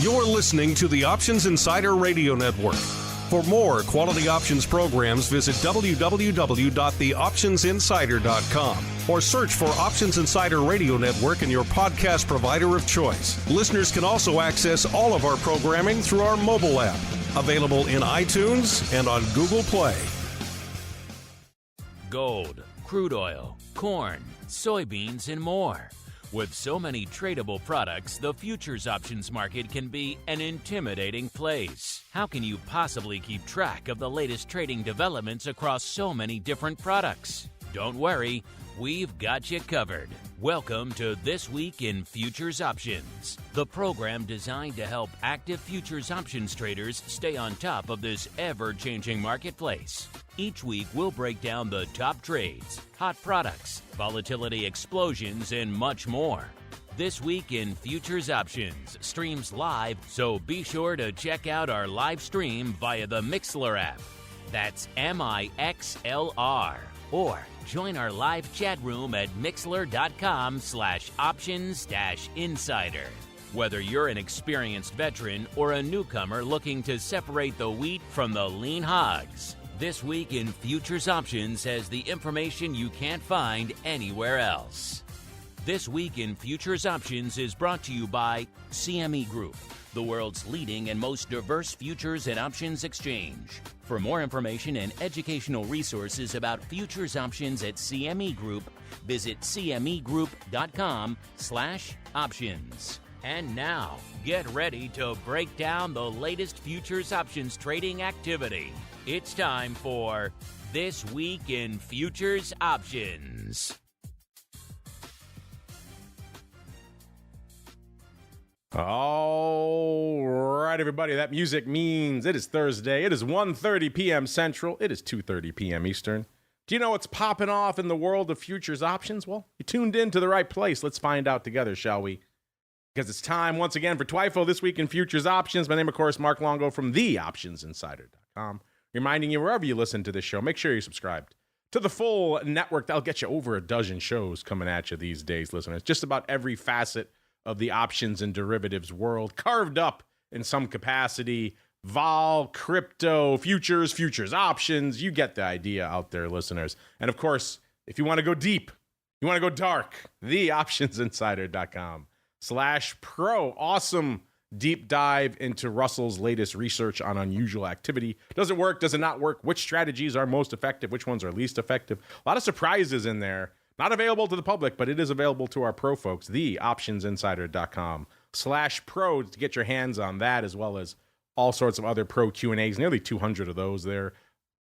You're listening to the Options Insider Radio Network. For more quality options programs, visit www.theoptionsinsider.com or search for Options Insider Radio Network in your podcast provider of choice. Listeners can also access all of our programming through our mobile app, available in iTunes and on Google Play. Gold, crude oil, corn, soybeans, and more. With so many tradable products, the futures options market can be an intimidating place. How can you possibly keep track of the latest trading developments across so many different products? Don't worry, we've got you covered. Welcome to This Week in Futures Options, the program designed to help active futures options traders stay on top of this ever-changing marketplace. Each week, we'll break down the top trades, hot products, volatility explosions, and much more. This Week in Futures Options streams live, so be sure to check out our live stream via the Mixlr app. That's MIXLR. Or join our live chat room at mixlr.com/options-insider. Whether you're an experienced veteran or a newcomer looking to separate the wheat from the lean hogs, This Week in Futures Options has the information you can't find anywhere else. This Week in Futures Options is brought to you by CME Group, the world's leading and most diverse futures and options exchange. For more information and educational resources about futures options at CME Group, visit cmegroup.com/options. And now, get ready to break down the latest futures options trading activity. It's time for This Week in Futures Options. All right, everybody, that music means it is Thursday. It is 1:30 p.m. Central. It is 2:30 p.m. Eastern. Do you know what's popping off in the world of futures options? Well, you tuned in to the right place. Let's find out together, shall we? Because it's time once again for TWIFO This Week in Futures Options. My name, of course, Mark Longo from theoptionsinsider.com. Reminding you, wherever you listen to this show, make sure you're subscribed to the full network. That'll get you over a dozen shows coming at you these days, listeners. Just about every facet of the options and derivatives world, carved up in some capacity. Vol, crypto, futures, futures options. You get the idea out there, listeners. And of course, if you want to go deep, you want to go dark, theoptionsinsider.com/pro. Awesome deep dive into Russell's latest research on unusual activity. Does it work? Does it not work? Which strategies are most effective? Which ones are least effective? A lot of surprises in there. Not available to the public, but it is available to our pro folks, theoptionsinsider.com/pro, to get your hands on that, as well as all sorts of other pro Q&As, nearly 200 of those there.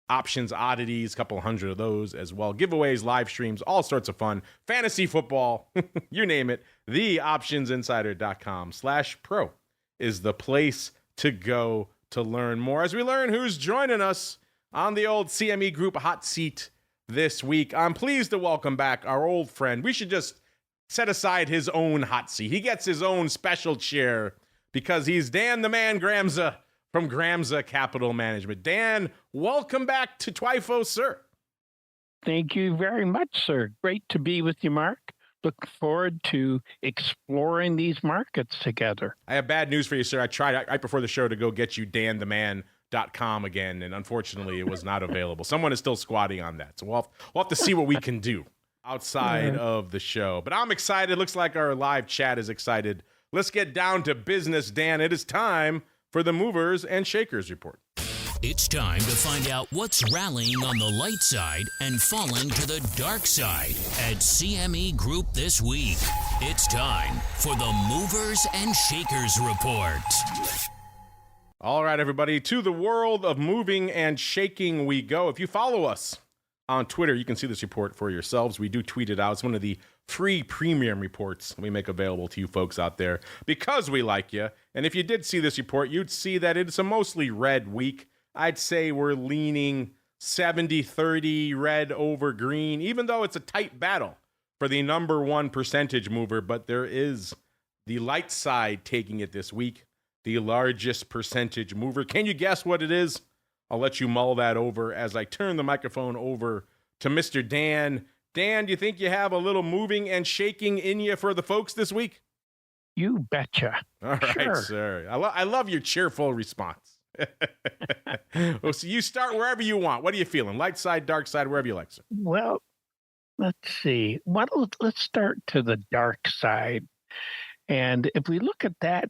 Options oddities, a couple hundred of those as well. Giveaways, live streams, all sorts of fun. Fantasy football, you name it. Theoptionsinsider.com/pro is the place to go to learn more. As we learn who's joining us on the old CME Group hot seat this week, I'm pleased to welcome back our old friend. We should just set aside his own hot seat. He gets his own special chair because he's Dan the Man Gramza from Gramza Capital Management. Dan, welcome back to TWIFO, sir. Thank you very much, sir. Great to be with you, Mark. Look forward to exploring these markets together. I have bad news for you, sir. I tried right before the show to go get you dantheman.com again, and unfortunately it was not available. Someone is still squatting on that, so we'll have to see what we can do outside of the show. But I'm excited. Looks like our live chat is excited. Let's get down to business, Dan. It is time for the Movers and Shakers Report. It's time to find out what's rallying on the light side and falling to the dark side at CME Group this week. It's time for the Movers and Shakers Report. All right, everybody, to the world of moving and shaking we go. If you follow us on Twitter, you can see this report for yourselves. We do tweet it out. It's one of the free premium reports we make available to you folks out there because we like you. And if you did see this report, you'd see that it's a mostly red week. I'd say we're leaning 70-30 red over green, even though it's a tight battle for the number one percentage mover. But there is the light side taking it this week, the largest percentage mover. Can you guess what it is? I'll let you mull that over as I turn the microphone over to Mr. Dan. Dan, do you think you have a little moving and shaking in you for the folks this week? You betcha. All right, Sure. sir. I love your cheerful response. Well, so you start wherever you want. What are you feeling? Light side, dark side, wherever you like, sir. Well, let's see. Let's start to the dark side. And if we look at that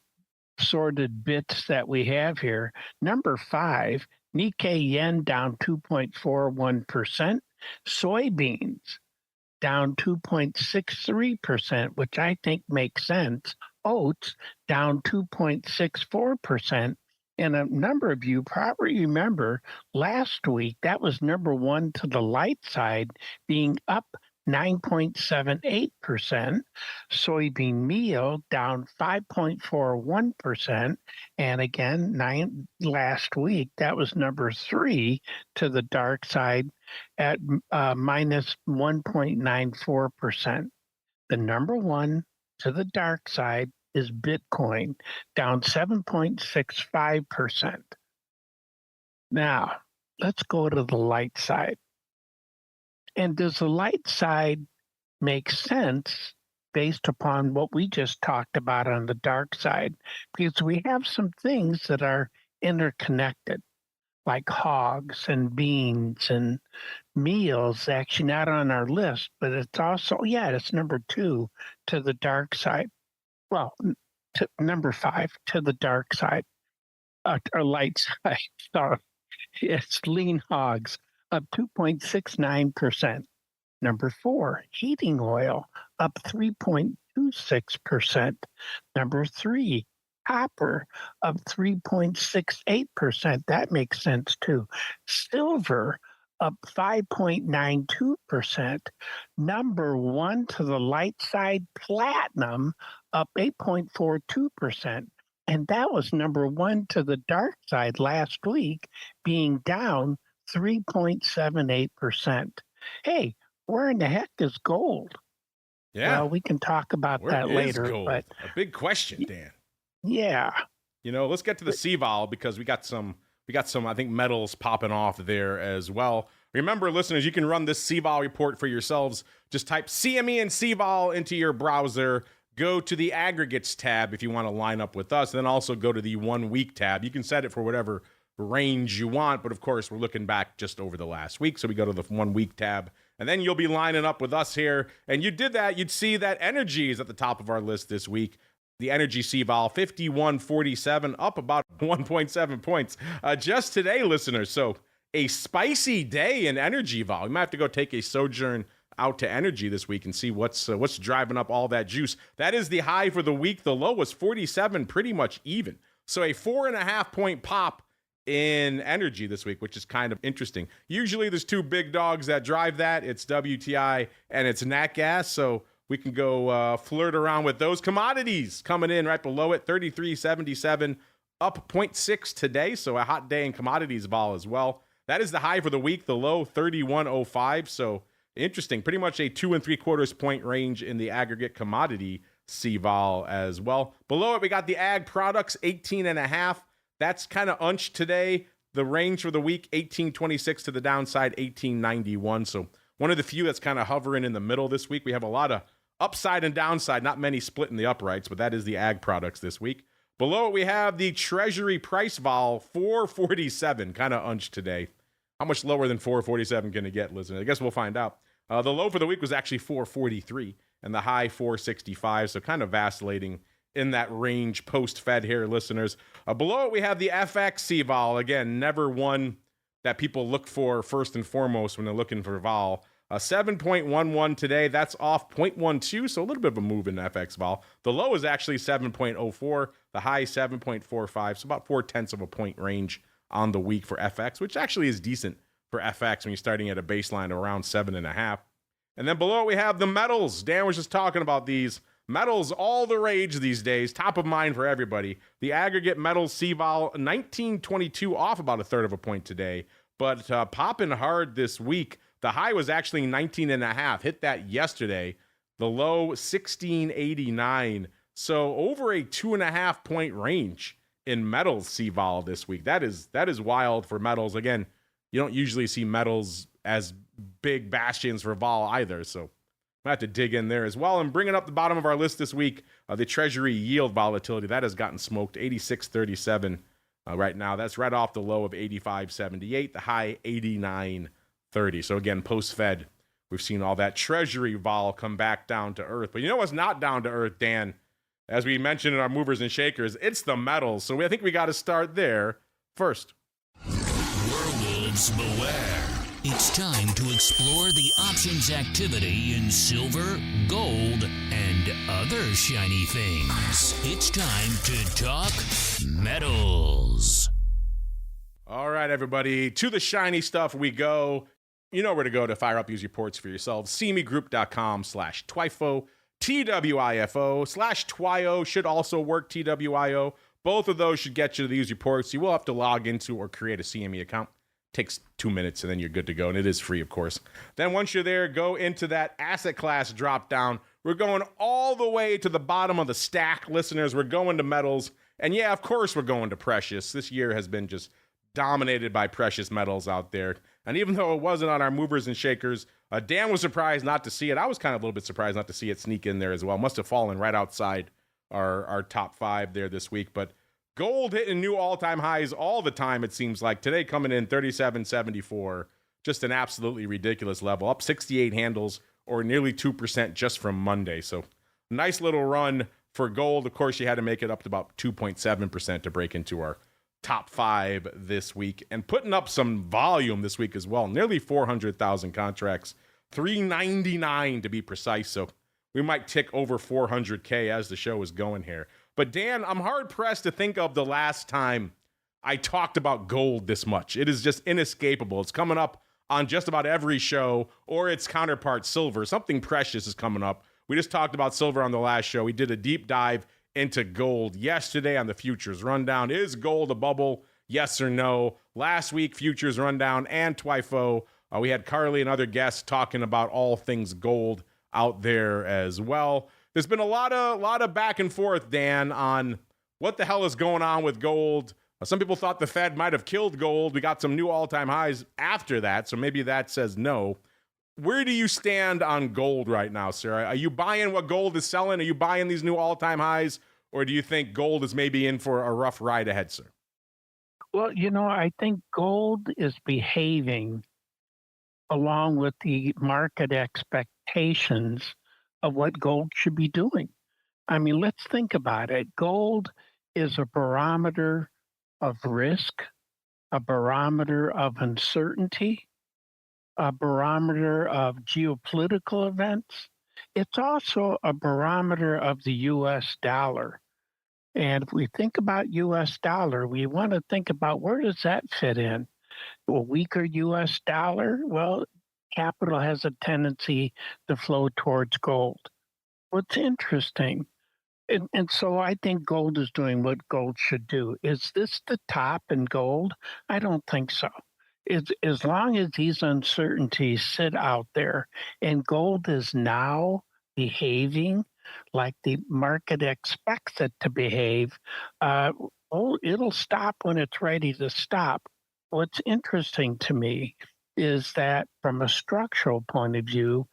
sorted bits that we have here, number 5, Nikkei yen down 2.41%, soybeans down 2.63%, which I think makes sense. Oats down 2.64%. And a number of you probably remember last week that was number 1 to the light side, being up 9.78%. Soybean meal down 5.41%. And again, last week, that was number 3 to the dark side at minus 1.94%. The number 1 to the dark side is Bitcoin, down 7.65%. Now, let's go to the light side. And does the light side make sense based upon what we just talked about on the dark side? Because we have some things that are interconnected, like hogs and beans and meals, actually not on our list, but it's also, it's number 2 to the dark side. Well, number 5 to the dark side, or light side. Sorry. It's lean hogs up 2.69%. Number 4, heating oil up 3.26%. Number 3, copper up 3.68%. That makes sense too. Silver up 5.92%. Number 1 to the light side, platinum up 8.42%. And that was number 1 to the dark side last week, being down 3.78%. Hey, where in the heck is gold? Yeah. Well, we can talk about Where that is later. gold? But A big question, Dan. yeah. Let's get to the CVOL because we got some, I think, metals popping off there as well. Remember, listeners, you can run this CVOL report for yourselves. Just type CME and CVOL into your browser. Go to the aggregates tab if you want to line up with us. And then also go to the 1 week tab. You can set it for whatever range you want. But of course, we're looking back just over the last week. So we go to the 1 week tab. And then you'll be lining up with us here. And you did that. You'd see that energy is at the top of our list this week. The energy CVOL, 51.47, up about 1.7 points just today, listeners. So a spicy day in energy vol. We might have to go take a sojourn out to energy this week and see what's driving up all that juice. That is the high for the week. The low was 47, pretty much even. So a 4.5 point pop in energy this week, which is kind of interesting. Usually there's 2 big dogs that drive that. It's WTI and it's nat gas. So we can go flirt around with those. Commodities coming in right below it, 33.77, up 0.6 today. So a hot day in commodities vol as well. That is the high for the week. The low, 31.05. So interesting. Pretty much a 2 3/4 point range in the aggregate commodity CVOL as well. Below it, we got the ag products, 18.5. That's kind of unched today. The range for the week, 18.26 to the downside, 18.91. So one of the few that's kind of hovering in the middle this week. We have a lot of upside and downside, not many split in the uprights, but that is the ag products this week. Below it, we have the Treasury price vol, 447, kind of unched today. How much lower than 447 can it get, listeners? I guess we'll find out. The low for the week was actually 443, and the high 465, so kind of vacillating in that range post-Fed here, listeners. Below it, we have the FX CVOL. Again, never one that people look for first and foremost when they're looking for vol. 7.11 today. That's off 0.12, so a little bit of a move in FX vol. The low is actually 7.04. The high 7.45, so about 0.4 of a point range on the week for FX, which actually is decent for FX when you're starting at a baseline around 7.5. And then below it, we have the metals. Dan was just talking about these. Metals, all the rage these days, top of mind for everybody. The aggregate metals CVOL, 19.22, off about 1/3 of a point today, but popping hard this week. The high was actually 19.5, hit that yesterday. The low, 16.89. So over a 2.5 point range in metals CVOL this week. That is wild for metals. Again, you don't usually see metals as big bastions for vol either. So I have to dig in there as well. And bringing up the bottom of our list this week, the Treasury yield volatility, that has gotten smoked, 86.37 right now. That's right off the low of 85.78, the high 89.30. So again, post-Fed, we've seen all that Treasury vol come back down to earth. But you know what's not down to earth, Dan? As we mentioned in our movers and shakers, it's the metals. So I think we got to start there first. Werewolves beware. It's time to explore the options activity in silver, gold, and other shiny things. It's time to talk metals. All right, everybody, to the shiny stuff we go. You know where to go to fire up these reports for yourselves. CMEgroup.com/TWIFO, TWIFO/TWIO should also work, TWIO. Both of those should get you to these reports. You will have to log into or create a CME account. Takes 2 minutes and then you're good to go. And it is free, of course. Then once you're there, go into that asset class drop down. We're going all the way to the bottom of the stack, listeners. We're going to metals. And yeah, of course, we're going to precious. This year has been just dominated by precious metals out there. And even though it wasn't on our movers and shakers, Dan was surprised not to see it. I was kind of a little bit surprised not to see it sneak in there as well. Must have fallen right outside our top five there this week. But gold hitting new all-time highs all the time, it seems like. Today coming in 37.74, just an absolutely ridiculous level. Up 68 handles or nearly 2% just from Monday. So nice little run for gold. Of course, you had to make it up to about 2.7% to break into our top five this week. And putting up some volume this week as well. Nearly 400,000 contracts. 399 to be precise. So we might tick over 400K as the show is going here. But Dan, I'm hard-pressed to think of the last time I talked about gold this much. It is just inescapable. It's coming up on just about every show, or its counterpart, silver. Something precious is coming up. We just talked about silver on the last show. We did a deep dive into gold yesterday on the Futures Rundown. Is gold a bubble? Yes or no? Last week, Futures Rundown and TWIFO. We had Carly and other guests talking about all things gold out there as well. There's been a lot of back and forth, Dan, on what the hell is going on with gold. Some people thought the Fed might have killed gold. We got some new all-time highs after that, so maybe that says no. Where do you stand on gold right now, sir? Are you buying what gold is selling? Are you buying these new all-time highs? Or do you think gold is maybe in for a rough ride ahead, sir? Well, I think gold is behaving along with the market expectations of what gold should be doing. I mean, let's think about it. Gold is a barometer of risk, a barometer of uncertainty, a barometer of geopolitical events. It's also a barometer of the U.S. dollar. And if we think about U.S. dollar, we want to think about where does that fit in? A weaker U.S. dollar? Well, capital has a tendency to flow towards gold. What's interesting, and so I think gold is doing what gold should do. Is this the top in gold? I don't think so. As long as these uncertainties sit out there and gold is now behaving like the market expects it to behave, it'll stop when it's ready to stop. What's interesting to me is that from a structural point of view,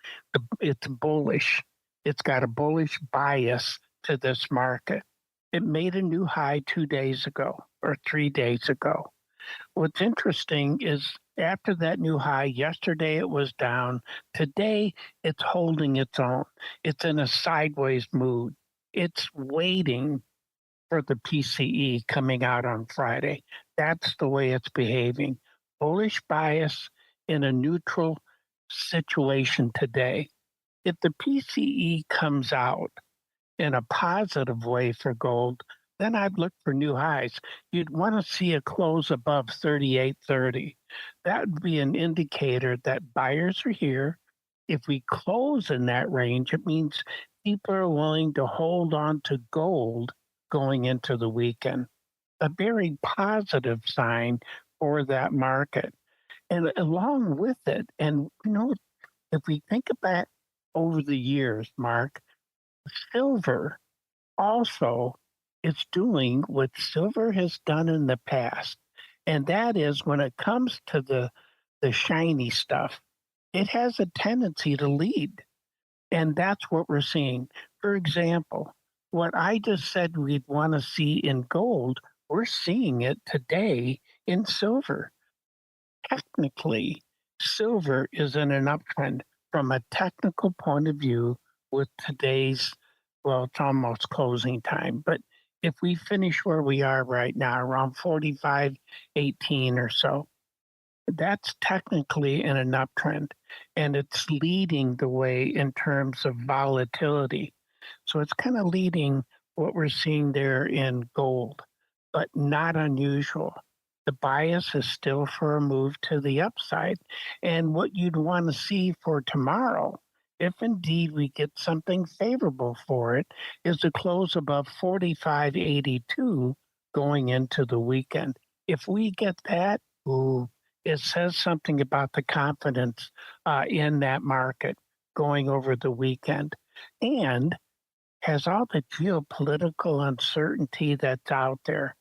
it's bullish. It's got a bullish bias to this market. It made a new high 2 days ago or 3 days ago. What's interesting is after that new high, yesterday it was down. Today it's holding its own. It's in a sideways mood. It's waiting for the PCE coming out on Friday. That's the way it's behaving. Bullish bias in a neutral situation today. If the PCE comes out in a positive way for gold, then I'd look for new highs. You'd want to see a close above 38.30. That would be an indicator that buyers are here. If we close in that range, it means people are willing to hold on to gold going into the weekend. A very positive sign for that market. And along with it, and if we think about over the years, Mark, silver also is doing what silver has done in the past. And that is when it comes to the shiny stuff, it has a tendency to lead. And that's what we're seeing. For example, what I just said we'd want to see in gold, we're seeing it today in silver. Technically, silver is in an uptrend from a technical point of view with today's, well, it's almost closing time. But if we finish where we are right now, around 45.18 or so, that's technically in an uptrend and it's leading the way in terms of volatility. So it's kind of leading what we're seeing there in gold, but not unusual. The bias is still for a move to the upside. And what you'd want to see for tomorrow, if indeed we get something favorable for it, is to close above 45.82 going into the weekend. If we get that, ooh, it says something about the confidence in that market going over the weekend. And has all the geopolitical uncertainty that's out there,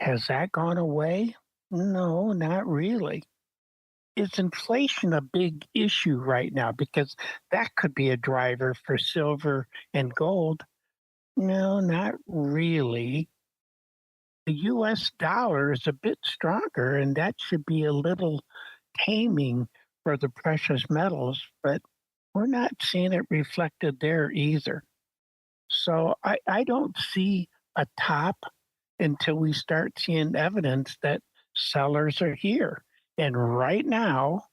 has that gone away? No, not really. Is inflation a big issue right now? Because that could be a driver for silver and gold. No, not really. The US dollar is a bit stronger, and that should be a little taming for the precious metals, but we're not seeing it reflected there either. So I don't see a top until we start seeing evidence that sellers are here. And right now,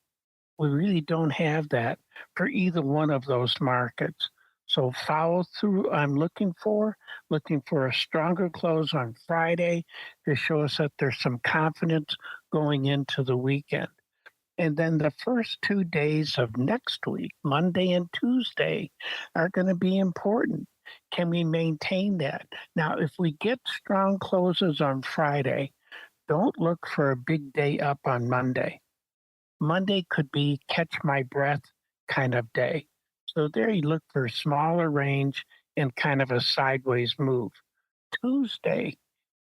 we really don't have that for either one of those markets. So follow through. I'm looking for a stronger close on Friday to show us that there's some confidence going into the weekend. And then the first 2 days of next week, Monday and Tuesday, are going to be important. Can we maintain that? Now, if we get strong closes on Friday, don't look for a big day up on Monday. Monday could be catch my breath kind of day. So there you look for a smaller range and kind of a sideways move. Tuesday,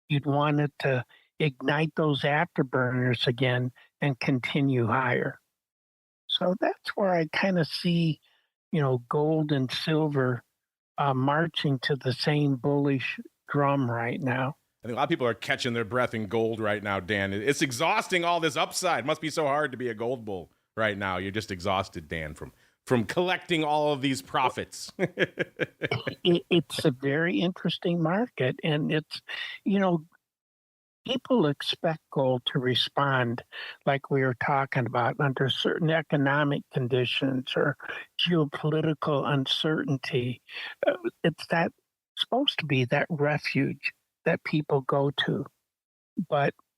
you'd want it to ignite those afterburners again and continue higher. So that's where I kind of see, gold and silver marching to the same bullish drum right now. I think a lot of people are catching their breath in gold right now, Dan. It's exhausting, all this upside. It must be so hard to be a gold bull right now. You're just exhausted, Dan, from collecting all of these profits. It's a very interesting market, and it's, people expect gold to respond like we were talking about under certain economic conditions or geopolitical uncertainty. It's that supposed to be that refuge that people go to.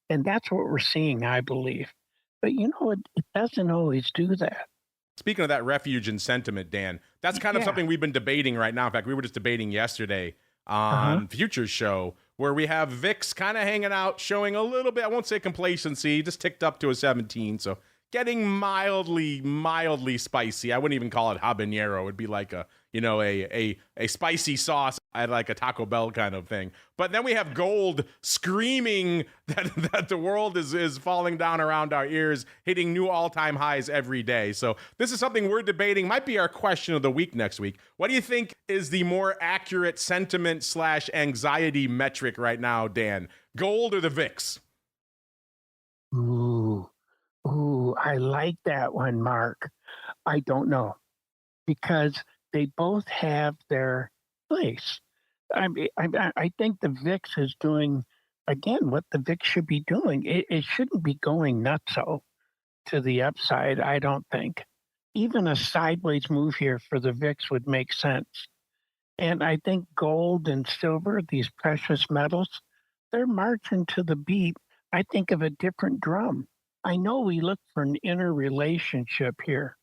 And that's what we're seeing, I believe. But it doesn't always do that. Speaking of that refuge and sentiment, Dan, that's kind of something we've been debating right now. In fact, we were just debating yesterday on Futures Show, where we have VIX kind of hanging out, showing a little bit, I won't say complacency, just ticked up to a 17. So getting mildly spicy. I wouldn't even call it habanero. It would be like a spicy sauce at like a Taco Bell kind of thing. But then we have gold screaming that the world is falling down around our ears, hitting new all-time highs every day. So this is something we're debating. Might be our question of the week next week. What do you think is the more accurate sentiment / anxiety metric right now, Dan? Gold or the VIX? Ooh, I like that one, Mark. I don't know, because they both have their place. I think the VIX is doing, again, what the VIX should be doing. It shouldn't be going nutso to the upside, I don't think. Even a sideways move here for the VIX would make sense. And I think gold and silver, these precious metals, they're marching to the beat, I think, of a different drum. I know we look for an interrelationship here.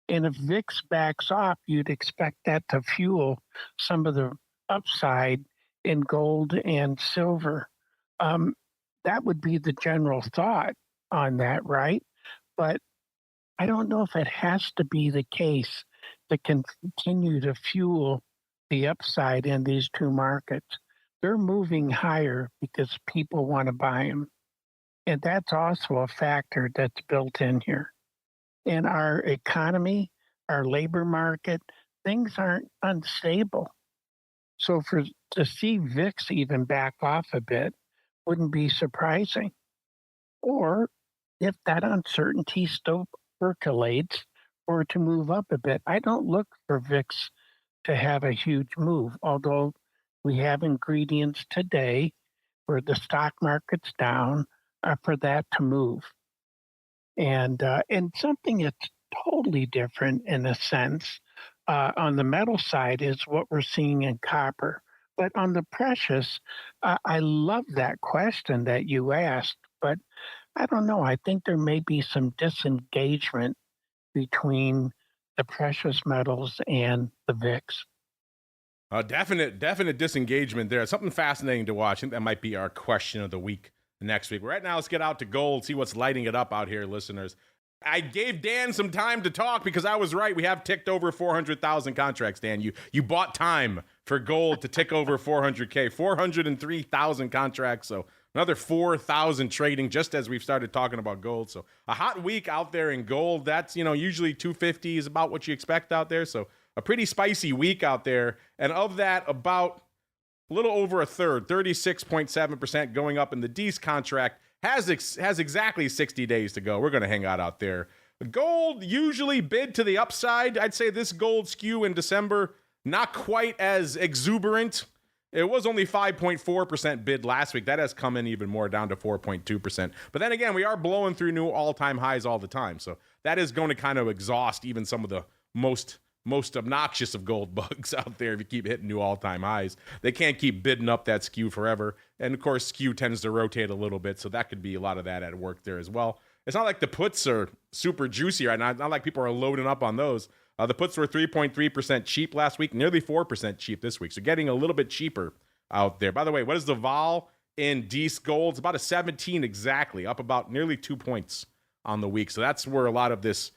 And if VIX backs off, you'd expect that to fuel some of the upside in gold and silver. That would be the general thought on that, right? But I don't know if it has to be the case that can continue to fuel the upside in these two markets. They're moving higher because people want to buy them. And that's also a factor that's built in here. In our economy, our labor market, things aren't unstable. So to see VIX even back off a bit wouldn't be surprising. Or if that uncertainty still percolates or to move up a bit, I don't look for VIX to have a huge move, although we have ingredients today where the stock market's down for that to move. And something that's totally different in a sense on the metal side is what we're seeing in copper. But on the precious, I love that question that you asked, but I don't know. I think there may be some disengagement between the precious metals and the VIX. Definite disengagement there. Something fascinating to watch. I think that might be our question of the week next week. Right now, let's get out to gold, see what's lighting it up out here, listeners. I gave Dan some time to talk because I was right. We have ticked over 400,000 contracts, Dan. You bought time for gold to tick over 400K, 403,000 contracts. So another 4,000 trading just as we've started talking about gold. So a hot week out there in gold. That's, usually 250 is about what you expect out there. So a pretty spicy week out there. And of that, about a little over a third, 36.7% going up in the Dees contract, has exactly 60 days to go. We're going to hang out there. Gold usually bid to the upside. I'd say this gold skew in December, not quite as exuberant. It was only 5.4% bid last week. That has come in even more, down to 4.2%. But then again, we are blowing through new all-time highs all the time. So that is going to kind of exhaust even some of the most obnoxious of gold bugs out there. If you keep hitting new all-time highs, they can't keep bidding up that skew forever. And of course, skew tends to rotate a little bit, so that could be a lot of that at work there as well. It's not like the puts are super juicy right now. It's not like people are loading up on those. The puts were 3.3% cheap last week, nearly 4% cheap this week. So getting a little bit cheaper out there. By the way, what is the vol in Dees Gold? It's about a 17 exactly, up about nearly 2 points on the week. So that's where a lot of this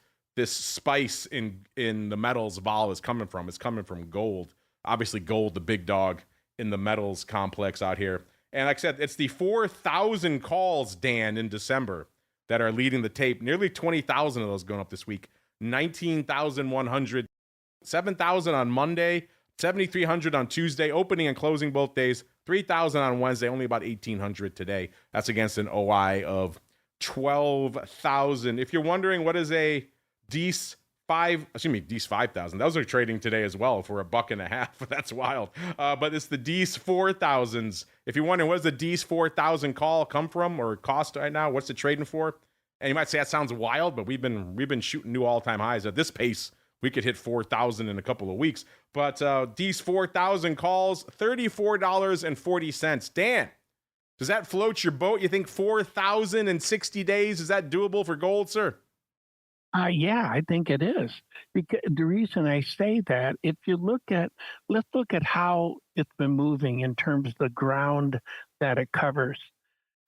spice in the metals vol is coming from. It's coming from gold. Obviously, gold, the big dog in the metals complex out here. And like I said, it's the 4,000 calls, Dan, in December that are leading the tape. Nearly 20,000 of those going up this week. 19,100, 7,000 on Monday, 7,300 on Tuesday, opening and closing both days, 3,000 on Wednesday, only about 1,800 today. That's against an OI of 12,000. If you're wondering what is a Dees 5,000. Those are trading today as well for $1.50. That's wild. But it's the Dees 4,000s. If you're wondering, what does the Dees 4,000 call come from or cost right now? What's it trading for? And you might say that sounds wild, but we've been shooting new all-time highs at this pace. We could hit 4,000 in a couple of weeks. But Dees 4,000 calls, $34.40. Dan, does that float your boat? You think 4,000 in 60 days, is that doable for gold, sir? Yeah, I think it is. Because the reason I say that, if you let's look at how it's been moving in terms of the ground that it covers.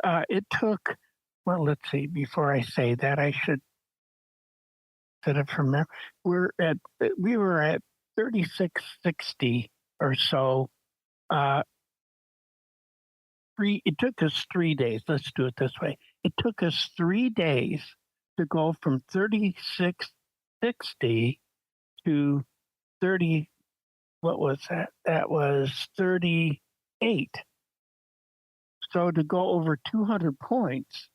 It took, well, let's see, before I say that, I should set it from there. We were at 3660 or so. It took us 3 days. Let's do it this way. It took us 3 days to go from 3660 to 30. What was that? That was 38. So to go over 200 points,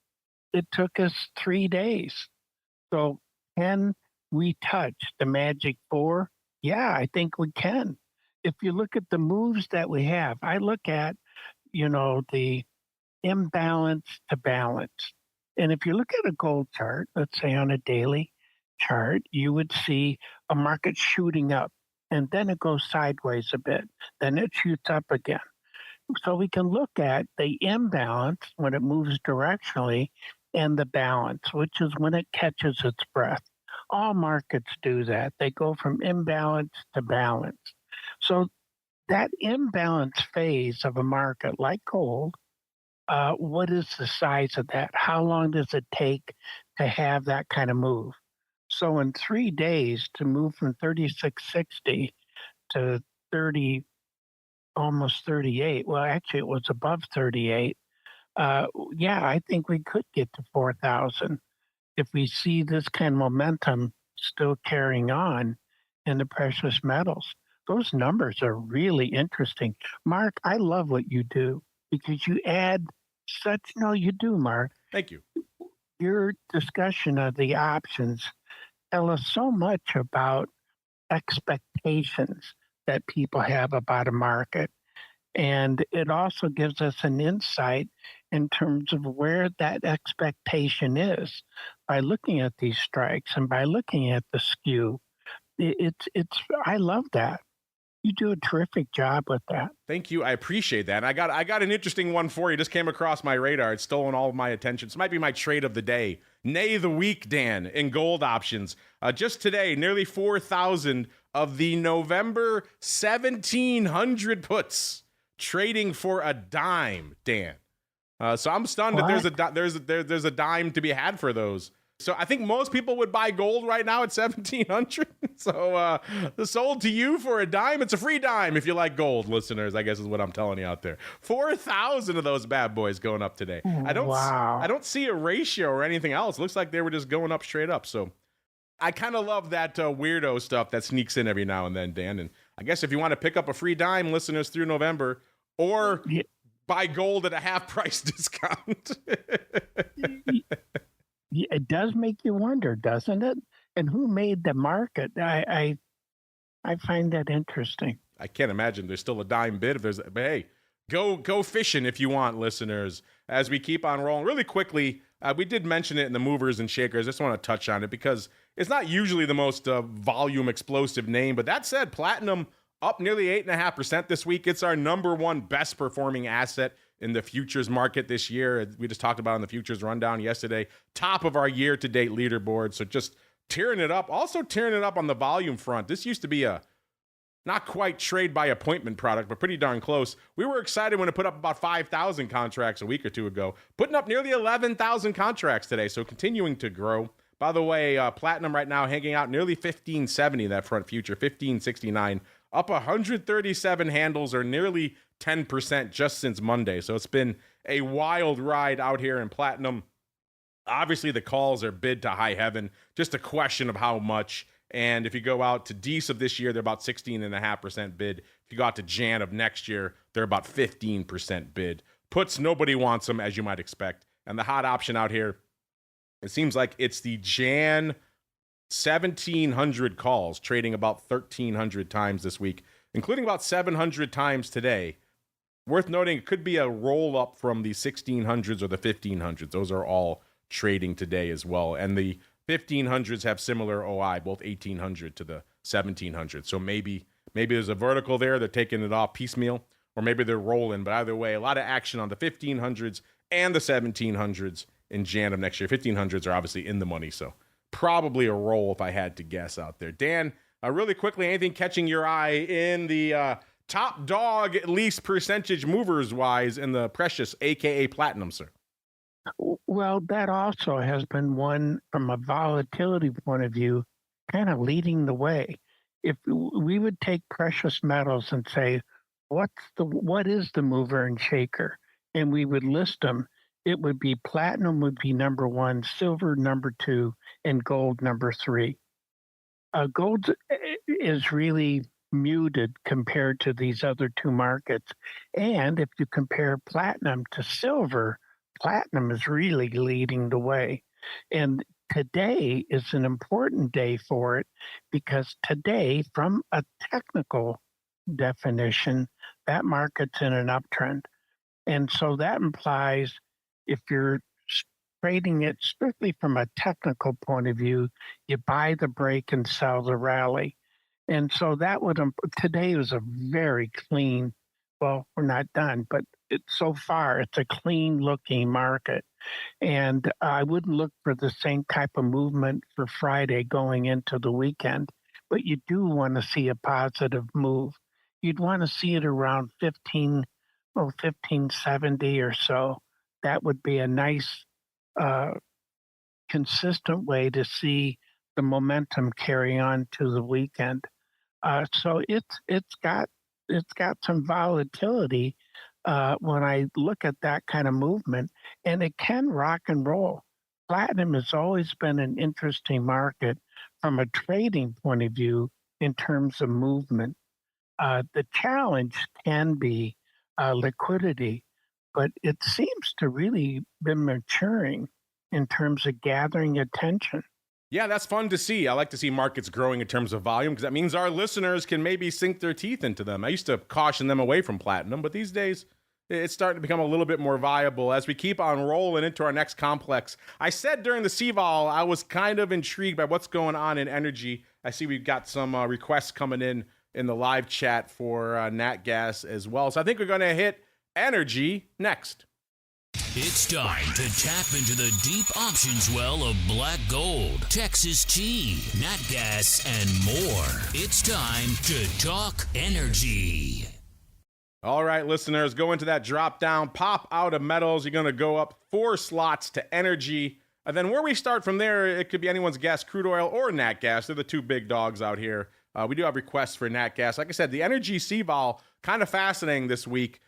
it took us 3 days. So can we touch the magic 4? Yeah, I think we can. If you look at the moves that we have, I look at, the imbalance to balance. And if you look at a gold chart, let's say on a daily chart, you would see a market shooting up and then it goes sideways a bit. Then it shoots up again. So we can look at the imbalance when it moves directionally and the balance, which is when it catches its breath. All markets do that. They go from imbalance to balance. So that imbalance phase of a market like gold, what is the size of that? How long does it take to have that kind of move? So in 3 days to move from 3660 to 30, almost 38. Well, actually, it was above 38. Yeah, I think we could get to 4,000 if we see this kind of momentum still carrying on in the precious metals. Those numbers are really interesting. Mark, I love what you do because you add such, no, you do, Mark. Thank you. Your discussion of the options tell us so much about expectations that people have about a market. And it also gives us an insight in terms of where that expectation is by looking at these strikes and by looking at the skew. It's I love that. You do a terrific job with that. Thank you. I appreciate that. And I got an interesting one for you. Just came across my radar. It's stolen all of my attention. This might be my trade of the day. Nay, the week, Dan, in gold options. Just today, nearly 4,000 of the November 1,700 puts trading for a dime, Dan. So I'm stunned that there's a dime to be had for those. So I think most people would buy gold right now at 1,700. So sold to you for a dime. It's a free dime if you like gold, listeners, I guess is what I'm telling you out there. 4,000 of those bad boys going up today. I don't see a ratio or anything else. Looks like they were just going up straight up. So I kind of love that weirdo stuff that sneaks in every now and then, Dan. And I guess if you want to pick up a free dime, listeners, through November, or buy gold at a half price discount. It does make you wonder, doesn't it? And who made the market? I find that interesting. I can't imagine there's still a dime bid. But hey, go fishing if you want, listeners. As we keep on rolling really quickly, we did mention it in the movers and shakers. I just want to touch on it because it's not usually the most volume explosive name. But that said, platinum up nearly 8.5% this week. It's our number one best performing asset in the futures market this year. We just talked about in the futures rundown yesterday. Top of our year-to-date leaderboard. So just tearing it up. Also tearing it up on the volume front. This used to be a not quite trade by appointment product, but pretty darn close. We were excited when it put up about 5,000 contracts a week or two ago. Putting up nearly 11,000 contracts today. So continuing to grow. By the way, platinum right now hanging out nearly 1570, that front future, 1569. Up 137 handles, or nearly 10% just since Monday. So it's been a wild ride out here in platinum. Obviously, the calls are bid to high heaven. Just a question of how much. And if you go out to Dece of this year, they're about 16.5% bid. If you go out to Jan of next year, they're about 15% bid. Puts, nobody wants them, as you might expect. And the hot option out here, it seems like it's the Jan 1,700 calls, trading about 1,300 times this week, including about 700 times today. Worth noting, it could be a roll up from the 1,600s or the 1,500s. Those are all trading today as well. And the 1,500s have similar OI, both 1,800 to the 1,700. So maybe there's a vertical there. They're taking it off piecemeal, or maybe they're rolling. But either way, a lot of action on the 1,500s and the 1,700s in Jan of next year. 1,500s are obviously in the money, so probably a roll if I had to guess out there. Dan, really quickly, anything catching your eye in the top dog, at least percentage movers wise, in the precious, aka platinum, sir? Well, that also has been one from a volatility point of view, kind of leading the way. If we would take precious metals and say, what is the mover and shaker, and we would list them, it would be platinum would be number one, silver number two, and gold number three. Gold is really muted compared to these other two markets. And if you compare platinum to silver, platinum is really leading the way. And today is an important day for it because today, from a technical definition, that market's in an uptrend. And so that implies if you're trading it strictly from a technical point of view, you buy the break and sell the rally. And so that would, today was a very clean, well, we're not done, but so far it's a clean looking market. And I wouldn't look for the same type of movement for Friday going into the weekend, but you do want to see a positive move. You'd want to see it around 1570 or so. That would be a nice, consistent way to see the momentum carry on to the weekend. So it's got some volatility when I look at that kind of movement, and it can rock and roll. Platinum has always been an interesting market from a trading point of view in terms of movement. The challenge can be liquidity, but it seems to really been maturing in terms of gathering attention. Yeah, that's fun to see. I like to see markets growing in terms of volume because that means our listeners can maybe sink their teeth into them. I used to caution them away from platinum, but these days it's starting to become a little bit more viable as we keep on rolling into our next complex. I said during the CVOL, I was kind of intrigued by what's going on in energy. I see we've got some requests coming in the live chat for nat gas as well. So I think we're going to hit energy next. It's time to tap into the deep options well of black gold, Texas tea, nat gas, and more. It's time to talk energy. All right, listeners, go into that drop down, pop out of metals. You're going to go up 4 slots to energy. And then where we start from there, it could be anyone's guess, crude oil or nat gas. They're the two big dogs out here. We do have requests for nat gas. Like I said, the energy CVOL, kind of fascinating this week.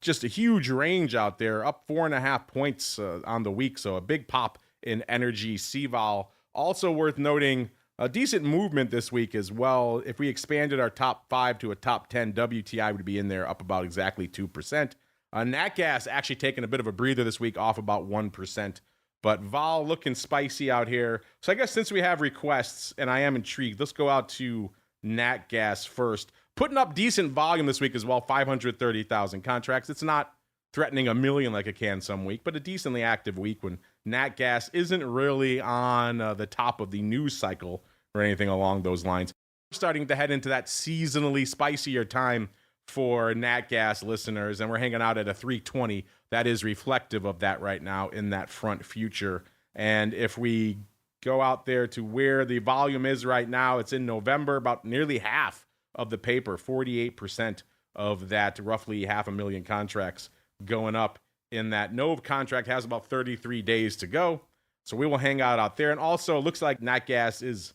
Just a huge range out there, up 4.5 points on the week. So a big pop in energy CVOL. Also worth noting, a decent movement this week as well. If we expanded our top 5 to a top 10, WTI would be in there up about exactly 2%. Nat gas actually taking a bit of a breather this week, off about 1%. But vol looking spicy out here. So I guess since we have requests and I am intrigued, let's go out to nat gas first. Putting up decent volume this week as well, 530,000 contracts. It's not threatening a million like it can some week, but a decently active week when nat gas isn't really on the top of the news cycle or anything along those lines. We're starting to head into that seasonally spicier time for nat gas listeners, and we're hanging out at a 320. That is reflective of that right now in that front future. And if we go out there to where the volume is right now, it's in November, about nearly half of the paper, 48% of that, roughly 500,000 contracts going up in that. Nove contract has about 33 days to go. So we will hang out there. And also it looks like nat gas is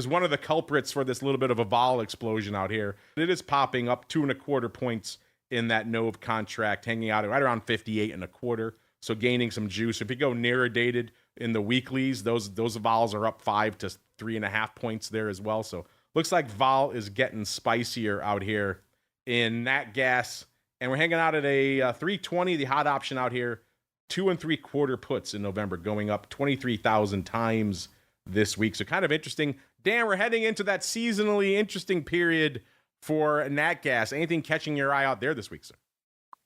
one of the culprits for this little bit of a vol explosion out here. It is popping up 2.25 points in that Nove contract, hanging out at right around 58.25. So gaining some juice. If you go nearer dated in the weeklies, those vols are up 5 to 3.5 points there as well. So looks like vol is getting spicier out here in nat gas. And we're hanging out at a 320, the hot option out here, 2.75 puts in November, going up 23,000 times this week. So kind of interesting. Dan, we're heading into that seasonally interesting period for nat gas. Anything catching your eye out there this week, sir?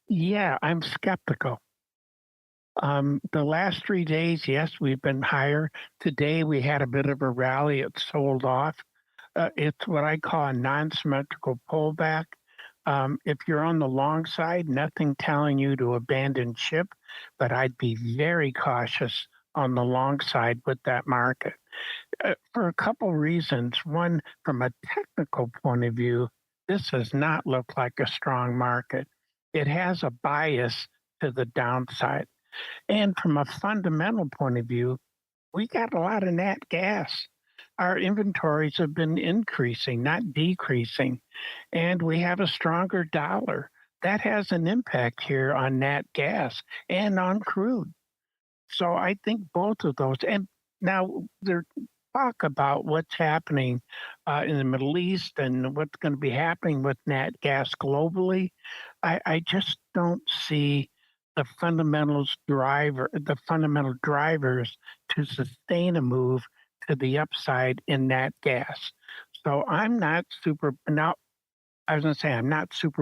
Yeah, I'm skeptical. The last 3 days, yes, we've been higher. Today we had a bit of a rally. It sold off. It's what I call a non-symmetrical pullback. If you're on the long side, nothing telling you to abandon ship, but I'd be very cautious on the long side with that market for a couple reasons. One, from a technical point of view, this does not look like a strong market. It has a bias to the downside. And from a fundamental point of view, we got a lot of nat gas. Our inventories have been increasing, not decreasing, and we have a stronger dollar. That has an impact here on nat gas and on crude. So I think both of those. And now there talk about what's happening in the Middle East and what's going to be happening with nat gas globally. I just don't see the fundamental drivers to sustain a move to the upside in nat gas. So I'm not super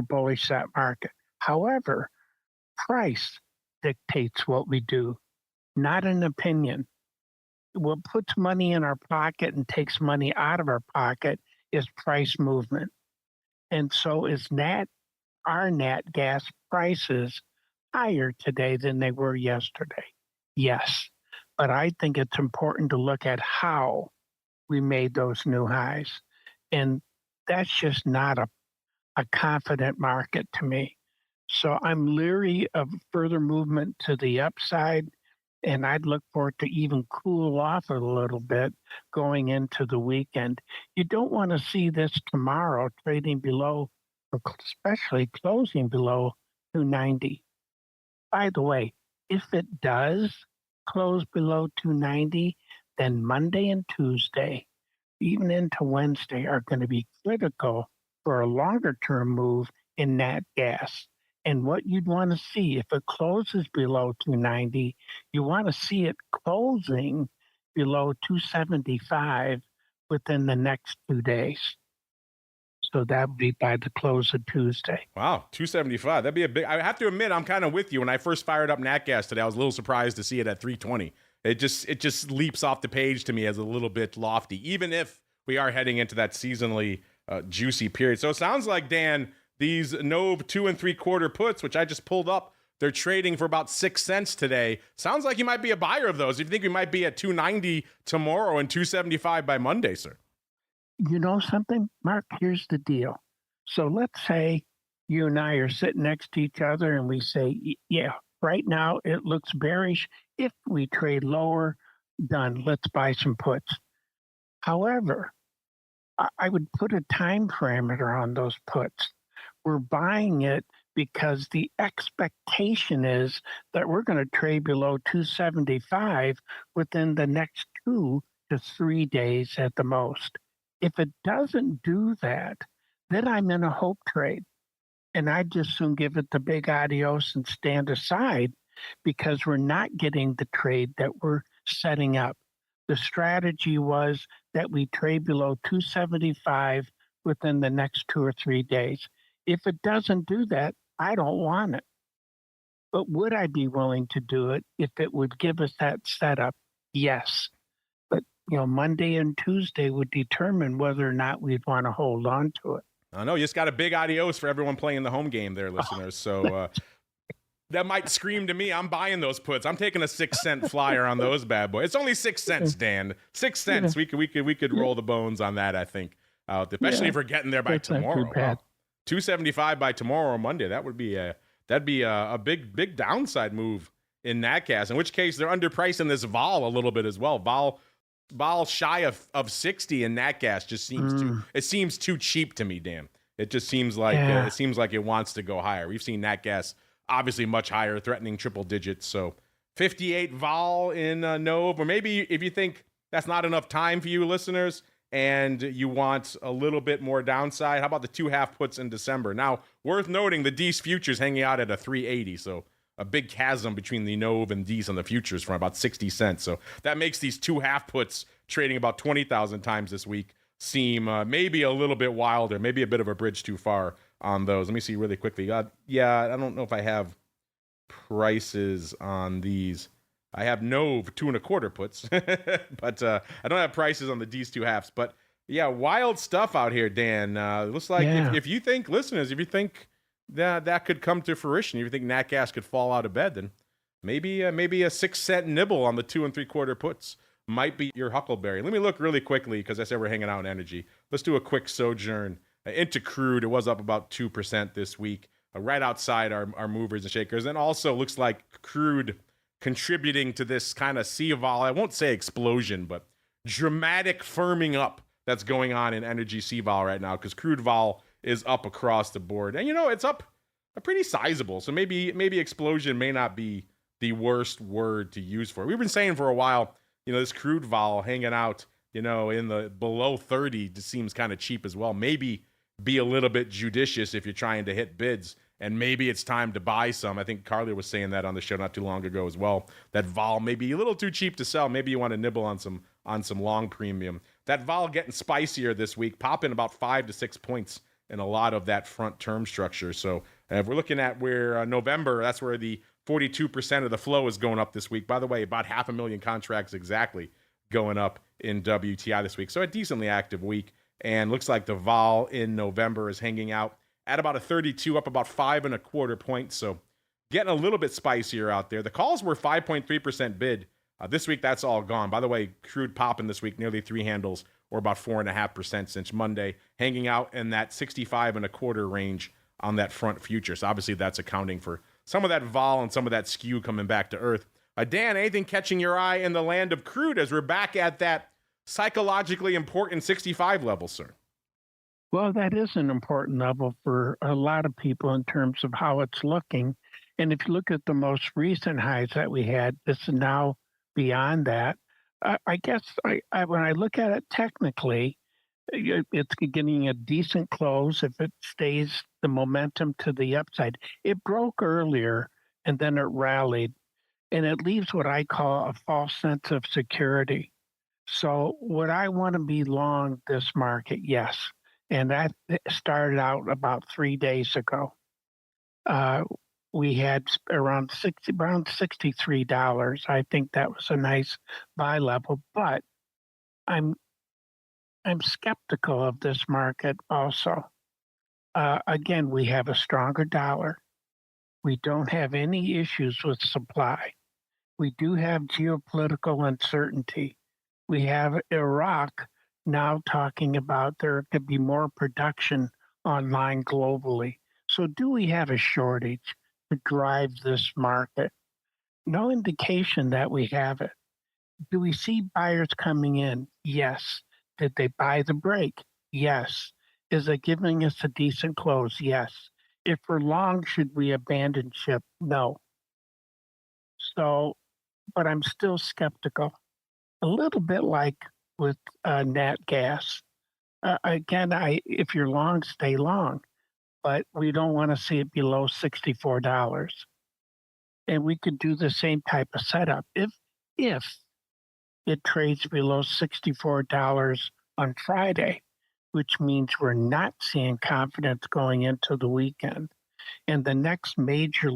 bullish that market. However, price dictates what we do, not an opinion. What puts money in our pocket and takes money out of our pocket is price movement. And so is our nat gas prices higher today than they were yesterday? Yes. But I think it's important to look at how we made those new highs. And that's just not a confident market to me. So I'm leery of further movement to the upside, and I'd look for it to even cool off a little bit going into the weekend. You don't want to see this tomorrow trading below, especially closing below 290. By the way, if it does close below 290, then Monday and Tuesday even into Wednesday, are going to be critical for a longer-term move in nat gas. And what you'd want to see, if it closes below 290, you want to see it closing below 275 within the next 2 days. So that would be by the close of Tuesday. Wow, 275. That'd be a big. I have to admit, I'm kind of with you. When I first fired up nat gas today, I was a little surprised to see it at 320. It just leaps off the page to me as a little bit lofty, even if we are heading into that seasonally juicy period. So it sounds like, Dan, these Nove 2 3/4 puts, which I just pulled up, they're trading for about 6 cents today. Sounds like you might be a buyer of those. If you think we might be at 290 tomorrow and 275 by Monday, sir. You know something, Mark? Here's the deal. So let's say you and I are sitting next to each other and we say, yeah, right now it looks bearish. If we trade lower, done. Let's buy some puts. However, I would put a time parameter on those puts. We're buying it because the expectation is that we're going to trade below 275 within the next 2 to 3 days at the most. If it doesn't do that, then I'm in a hope trade. And I'd just soon give it the big adios and stand aside because we're not getting the trade that we're setting up. The strategy was that we trade below 275 within the next 2 or 3 days. If it doesn't do that, I don't want it. But would I be willing to do it if it would give us that setup? Yes. But, Monday and Tuesday would determine whether or not we'd want to hold on to it. I know you just got a big adios for everyone playing the home game there, listeners. So that might scream to me, I'm buying those puts. I'm taking a 6-cent flyer on those bad boys. It's only 6 cents, Dan. 6 cents. We could roll the bones on that, I think. Especially if we're getting there by tomorrow. Wow. 275 by tomorrow or Monday. That'd be a big downside move in NatGas. In which case they're underpricing this vol a little bit as well. Vol shy of 60 in NatGas just seems too cheap to me, Dan. It just seems like it wants to go higher. We've seen NatGas obviously much higher, threatening triple digits. So 58 vol in Nove, or maybe if you think that's not enough time for you listeners and you want a little bit more downside, how about the 2 half puts in December? Now, worth noting, the D's futures hanging out at a 380, so a big chasm between the Nove and D's on the futures from about 60 cents. So that makes these 2 half puts trading about 20,000 times this week seem maybe a little bit wilder, maybe a bit of a bridge too far on those. Let me see really quickly. I don't know if I have prices on these. I have Nove 2 1/4 puts, but I don't have prices on the D's 2 halves. But yeah, wild stuff out here, Dan. Looks like if you think, listeners, if you think that could come to fruition, if you think NatGas could fall out of bed, then maybe a 6 cent nibble on the 2 3/4 puts might be your huckleberry. Let me look really quickly because I said we're hanging out in energy. Let's do a quick sojourn into crude. It was up about 2% this week, right outside our movers and shakers. And also looks like crude contributing to this kind of sea vol, I won't say explosion, but dramatic firming up that's going on in energy sea vol right now, because crude vol is up across the board. And it's up a pretty sizable. So maybe explosion may not be the worst word to use for it. We've been saying for a while, this crude vol hanging out, in the below 30 just seems kind of cheap as well. Maybe be a little bit judicious if you're trying to hit bids, and maybe it's time to buy some. I think Carly was saying that on the show not too long ago as well, that vol may be a little too cheap to sell. Maybe you want to nibble on some long premium. That vol getting spicier this week, popping about 5 to 6 points in a lot of that front term structure. So if we're looking at where November, that's where the 42% of the flow is going up this week. By the way, about 500,000 contracts exactly going up in WTI this week. So a decently active week. And looks like the vol in November is hanging out at about a 32, up about 5 1/4 points. So getting a little bit spicier out there. The calls were 5.3% bid. This week, that's all gone. By the way, crude popping this week, nearly 3 handles, or about 4.5% since Monday, hanging out in that 65 1/4 range on that front future. So obviously that's accounting for some of that vol and some of that skew coming back to earth. Dan, anything catching your eye in the land of crude as we're back at that psychologically important 65 level, sir? Well, that is an important level for a lot of people in terms of how it's looking. And if you look at the most recent highs that we had, this is now beyond that. I guess when I look at it technically, it's getting a decent close if it stays the momentum to the upside. It broke earlier and then it rallied, and it leaves what I call a false sense of security. So, would I want to be long this market? Yes. And that started out about 3 days ago. Uh, we had around $63. I think that was a nice buy level, but I'm I'm skeptical of this market also. Again, we have a stronger dollar. We don't have any issues with supply. We do have geopolitical uncertainty. We have Iraq now talking about there could be more production online globally. So, do we have a shortage to drive this market? No indication that we have it. Do we see buyers coming in? Yes. Did they buy the break? Yes. Is it giving us a decent close? Yes. If we're long, should we abandon ship? No. So, but I'm still skeptical. A little bit like with nat gas. Again, if you're long, stay long, but we don't want to see it below $64. And we could do the same type of setup if it trades below $64 on Friday, which means we're not seeing confidence going into the weekend. And the next major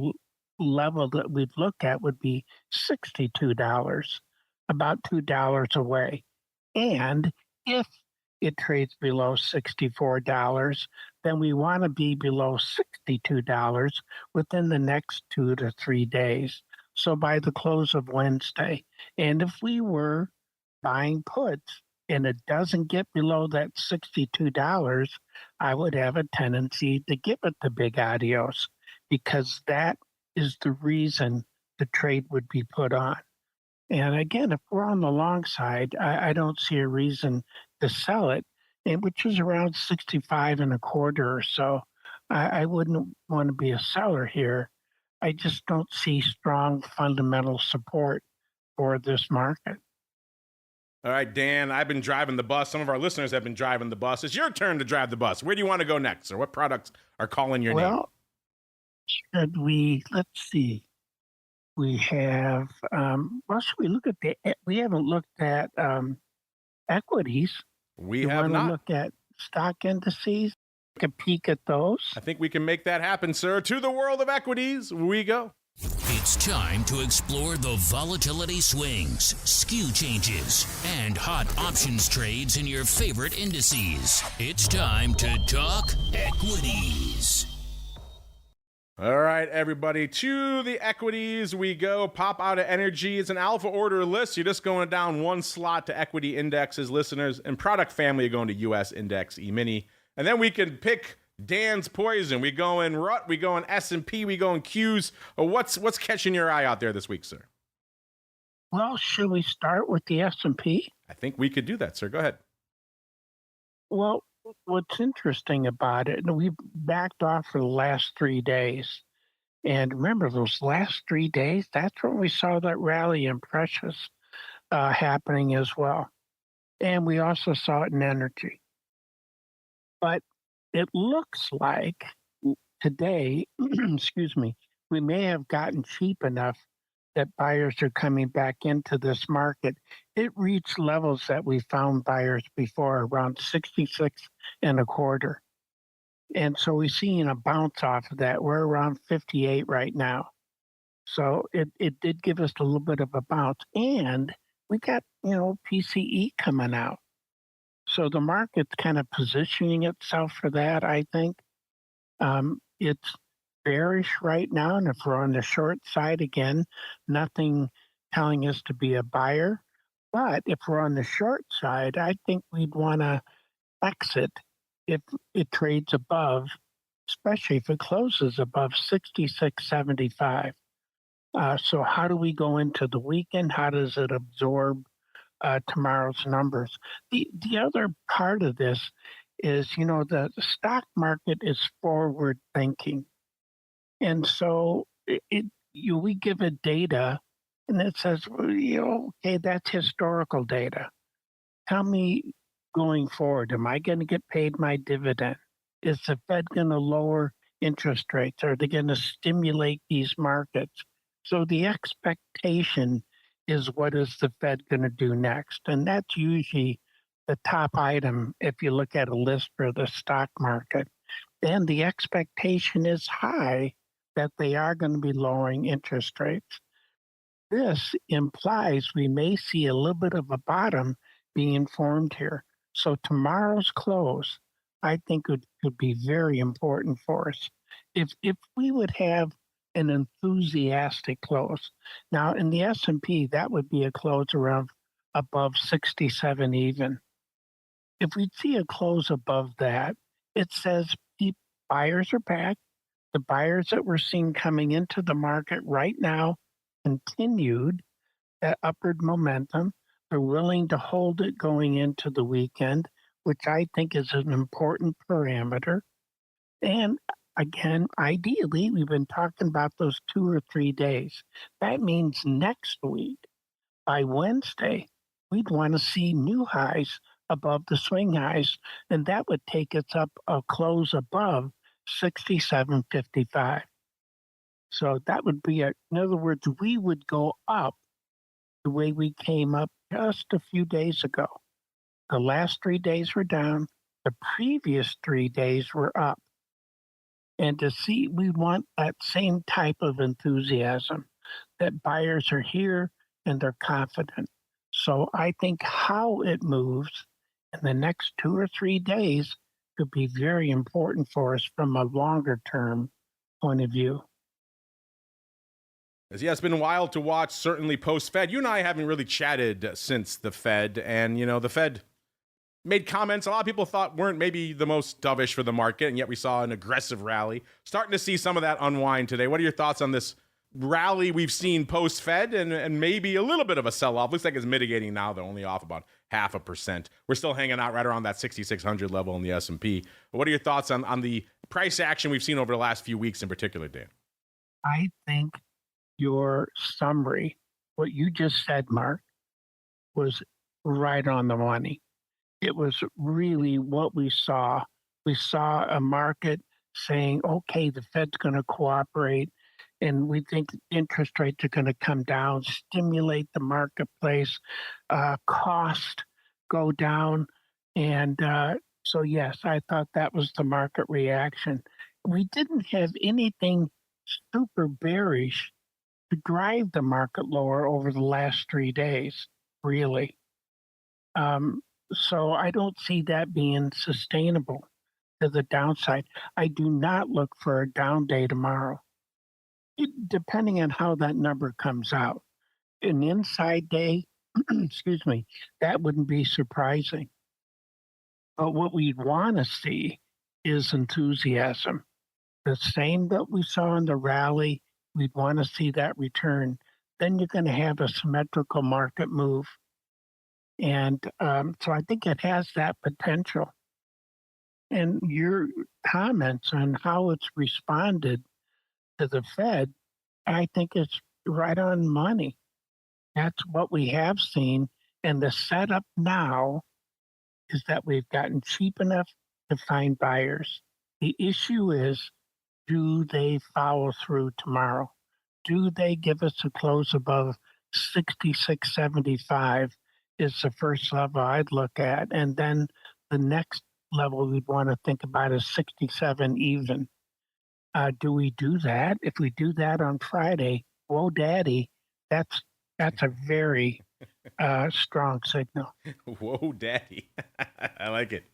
level that we'd look at would be $62, about $2 away. And if it trades below $64, then we want to be below $62 within the next 2 to 3 days. So by the close of Wednesday. And if we were buying puts and it doesn't get below that $62, I would have a tendency to give it the big adios, because that is the reason the trade would be put on. And again, if we're on the long side, I don't see a reason to sell it, which is around 65 and a quarter or so. I wouldn't want to be a seller here. I just don't see strong fundamental support for this market. All right, Dan, I've been driving the bus. Some of our listeners have been driving the bus. It's your turn to drive the bus. Where do you want to go next, or what products are calling your name? Well, let's see. We have, should we look at we haven't looked at equities. We you have want not. To look at stock indices, take a peek at those. I think we can make that happen, sir. To the world of equities we go. It's time to explore the volatility swings, skew changes, and hot options trades in your favorite indices. It's time to talk equities. All right, everybody, to the equities we go. Pop out of energy. It's an alpha order list. You're just going down one slot to equity indexes, listeners, and product family. You're going to U.S. index E-mini. And then we can pick Dan's poison. We go in RUT, we go in S&P, we go in Qs. What's catching your eye out there this week, sir? Well, should we start with the S&P? I think we could do that, sir. Go ahead. Well, what's interesting about it, and we backed off for the last 3 days. And remember, those last 3 days, that's when we saw that rally in precious happening as well. And we also saw it in energy. But it looks like today, excuse me, we may have gotten cheap enough that buyers are coming back into this market. It reached levels that we found buyers before, around 66 and a quarter. And so we're seeing a bounce off of that. We're around 58 right now. So it did give us a little bit of a bounce. And we got, PCE coming out. So the market's kind of positioning itself for that, I think. It's bearish right now, and if we're on the short side again, nothing telling us to be a buyer. But if we're on the short side, I think we'd want to exit if it trades above, especially if it closes above 66.75. So how do we go into the weekend? How does it absorb tomorrow's numbers? The other part of this is, the stock market is forward thinking. And so we give it data And it says, well, okay, that's historical data. Tell me going forward, am I going to get paid my dividend? Is the Fed going to lower interest rates? Are they going to stimulate these markets? So the expectation is, what is the Fed going to do next? And that's usually the top item if you look at a list for the stock market. And the expectation is high that they are going to be lowering interest rates. This implies we may see a little bit of a bottom being formed here. So tomorrow's close, I think, could be very important for us. If we would have an enthusiastic close, now in the S&P, that would be a close around above 67 even. If we see a close above that, it says buyers are back. The buyers that we're seeing coming into the market right now continued that upward momentum. They're willing to hold it going into the weekend, which I think is an important parameter. And again, ideally, we've been talking about those 2 or 3 days. That means next week, by Wednesday, we'd want to see new highs above the swing highs, and that would take us up a close above 67.55. So that would be in other words, we would go up the way we came up just a few days ago. The last 3 days were down. The previous 3 days were up. And to see, we want that same type of enthusiasm, that buyers are here and they're confident. So I think how it moves in the next 2 or 3 days could be very important for us from a longer term point of view. Yeah, it's been wild to watch, certainly post-Fed. You and I haven't really chatted since the Fed, and, the Fed made comments a lot of people thought weren't maybe the most dovish for the market, and yet we saw an aggressive rally. Starting to see some of that unwind today. What are your thoughts on this rally we've seen post-Fed and maybe a little bit of a sell-off? Looks like it's mitigating now. They're only off about 0.5%. We're still hanging out right around that 6,600 level in the S&P. But what are your thoughts on the price action we've seen over the last few weeks in particular, Dan? I think your summary, what you just said, Mark, was right on the money. It was really what we saw. We saw a market saying, okay, the Fed's going to cooperate, and we think interest rates are going to come down, stimulate the marketplace, cost go down. And so, yes, I thought that was the market reaction. We didn't have anything super bearish to drive the market lower over the last 3 days, really. So I don't see that being sustainable to the downside. I do not look for a down day tomorrow, depending on how that number comes out. An inside day, excuse me, that wouldn't be surprising. But what we'd want to see is enthusiasm. The same that we saw in the rally, we'd want to see that return. Then you're going to have a symmetrical market move. And so I think it has that potential. And your comments on how it's responded to the Fed, I think it's right on money. That's what we have seen. And the setup now is that we've gotten cheap enough to find buyers. The issue is, do they follow through tomorrow? Do they give us a close above 66.75 is the first level I'd look at. And then the next level we'd want to think about is 67 even. Do we do that? If we do that on Friday, whoa, daddy, that's a very strong signal. Whoa, daddy. I like it.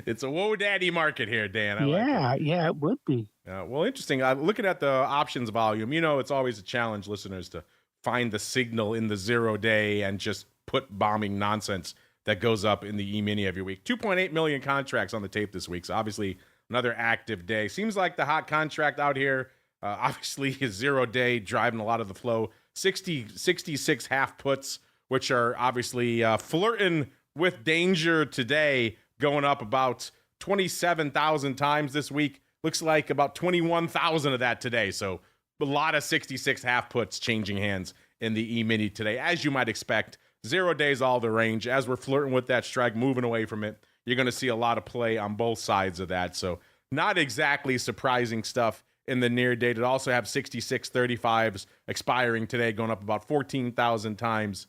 It's a whoa, daddy market here, Dan. Yeah, it would be. Well, interesting. Looking at the options volume, it's always a challenge, listeners, to find the signal in the 0 day and just put bombing nonsense that goes up in the E-mini every week. 2.8 million contracts on the tape this week. So obviously another active day. Seems like the hot contract out here, obviously is 0 day driving a lot of the flow. 66 half puts, which are obviously flirting with danger today, going up about 27,000 times this week. Looks like about 21,000 of that today. So a lot of 66 half puts changing hands in the E-mini today. As you might expect, 0 days all the range. As we're flirting with that strike, moving away from it, you're going to see a lot of play on both sides of that. So not exactly surprising stuff in the near date. It also have 66.35s expiring today, going up about 14,000 times.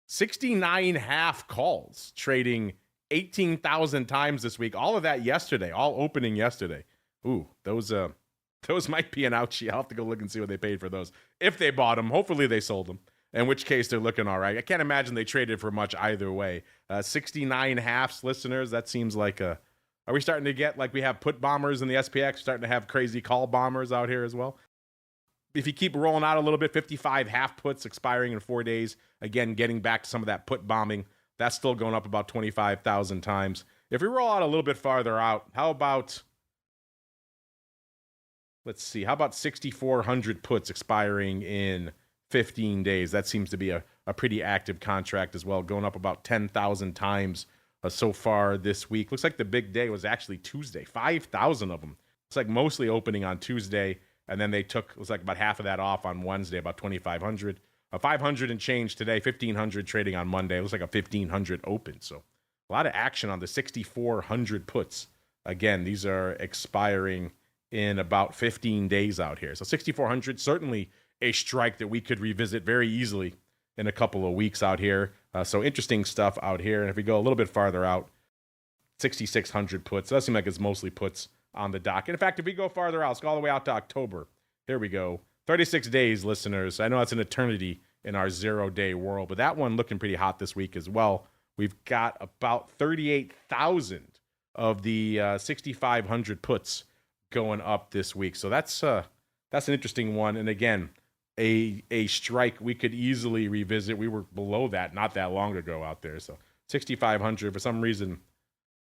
69 half calls trading 18,000 times this week. All of that yesterday, all opening yesterday. Ooh, those might be an ouchie. I'll have to go look and see what they paid for those. If they bought them, hopefully they sold them, in which case they're looking all right. I can't imagine they traded for much either way. 69 halves, listeners, that seems like a... Are we starting to get like we have put bombers in the SPX, starting to have crazy call bombers out here as well? If you keep rolling out a little bit, 55 half puts expiring in 4 days. Again, getting back to some of that put bombing. That's still going up about 25,000 times. If we roll out a little bit farther out, how about... Let's see. How about 6,400 puts expiring in 15 days? That seems to be a pretty active contract as well, going up about 10,000 times so far this week. Looks like the big day was actually Tuesday. 5,000 of them. It's like mostly opening on Tuesday, and then they took, it was like about half of that off on Wednesday, about 2,500. 500 and change today, 1,500 trading on Monday. It looks like a 1,500 open. So a lot of action on the 6,400 puts. Again, these are expiring in about 15 days out here. So 6,400, certainly a strike that we could revisit very easily in a couple of weeks out here. So interesting stuff out here. And if we go a little bit farther out, 6,600 puts. Does seem like it's mostly puts on the dock. And in fact, if we go farther out, let's go all the way out to October. Here we go. 36 days, listeners. I know that's an eternity in our 0 day world, but that one looking pretty hot this week as well. We've got about 38,000 of the 6,500 puts going up this week. So that's an interesting one. And again, a strike we could easily revisit. We were below that not that long ago out there. So 6,500, for some reason,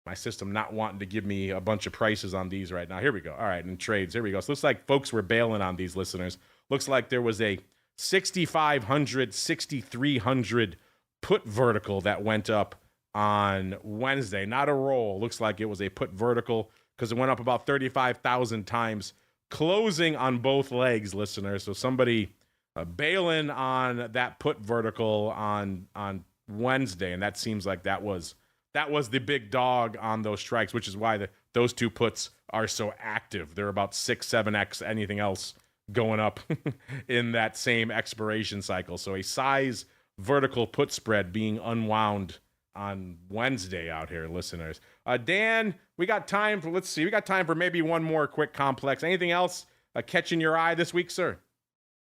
my system not wanting to give me a bunch of prices on these right now. Here we go. All right, and trades. Here we go. So it looks like folks were bailing on these, listeners. Looks like there was a 6,500, 6,300 put vertical that went up on Wednesday. Not a roll. Looks like it was a put vertical because it went up about 35,000 times, closing on both legs, listeners. So somebody bailing on that put vertical on Wednesday, and that seems like that was the big dog on those strikes, which is why those two puts are so active. They're about 6, 7x anything else going up in that same expiration cycle. So a size vertical put spread being unwound on Wednesday out here, listeners. Dan, we got time for maybe one more quick complex. Anything else catching your eye this week, sir?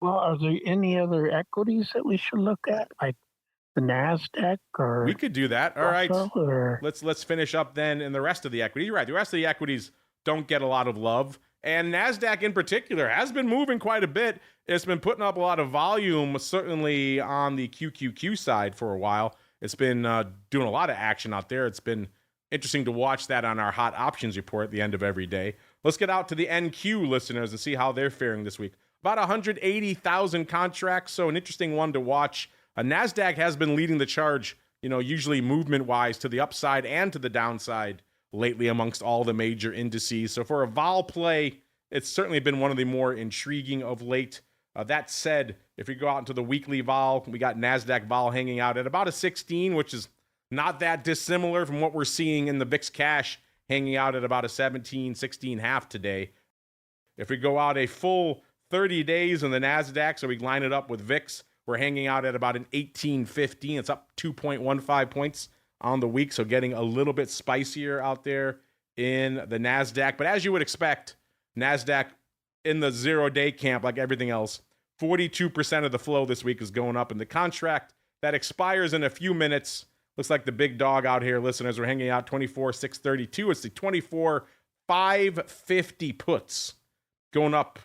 Well, are there any other equities that we should look at, like the NASDAQ or... We could do that. All right. Or... Let's finish up then in the rest of the equity. You're right. The rest of the equities don't get a lot of love. And NASDAQ in particular has been moving quite a bit. It's been putting up a lot of volume, certainly on the QQQ side for a while. It's been doing a lot of action out there. It's been interesting to watch that on our hot options report at the end of every day. Let's get out to the NQ listeners and see how they're faring this week. About 180,000 contracts, so an interesting one to watch. NASDAQ has been leading the charge, usually movement-wise to the upside and to the downside lately amongst all the major indices. So for a vol play, it's certainly been one of the more intriguing of late. That said, if we go out into the weekly vol, we got NASDAQ vol hanging out at about a 16, which is not that dissimilar from what we're seeing in the VIX cash hanging out at about a 17, 16 half today. If we go out a full 30 days in the NASDAQ, so we line it up with VIX, we're hanging out at about an 18.15. It's up 2.15 points on the week, so getting a little bit spicier out there in the NASDAQ. But as you would expect, NASDAQ in the 0 day camp, like everything else, 42% of the flow this week is going up in the contract that expires in a few minutes. Looks like the big dog out here, listeners, are hanging out 24,632. It's the 24,550 puts going up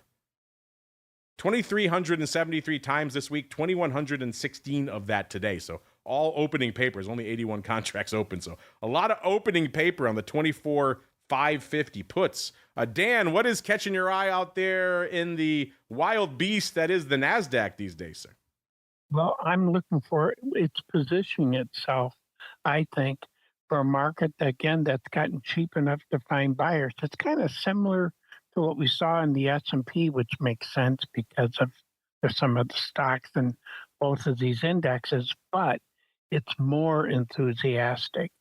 2,373 times this week, 2,116 of that today. So all opening papers, only 81 contracts open. So a lot of opening paper on the 24,550 puts. Dan, what is catching your eye out there in the wild beast that is the NASDAQ these days, sir? Well, I'm looking for it's positioning itself, I think, for a market, again, that's gotten cheap enough to find buyers. It's kind of similar to what we saw in the S&P, which makes sense because of to some of the stocks in both of these indexes, but it's more enthusiastic.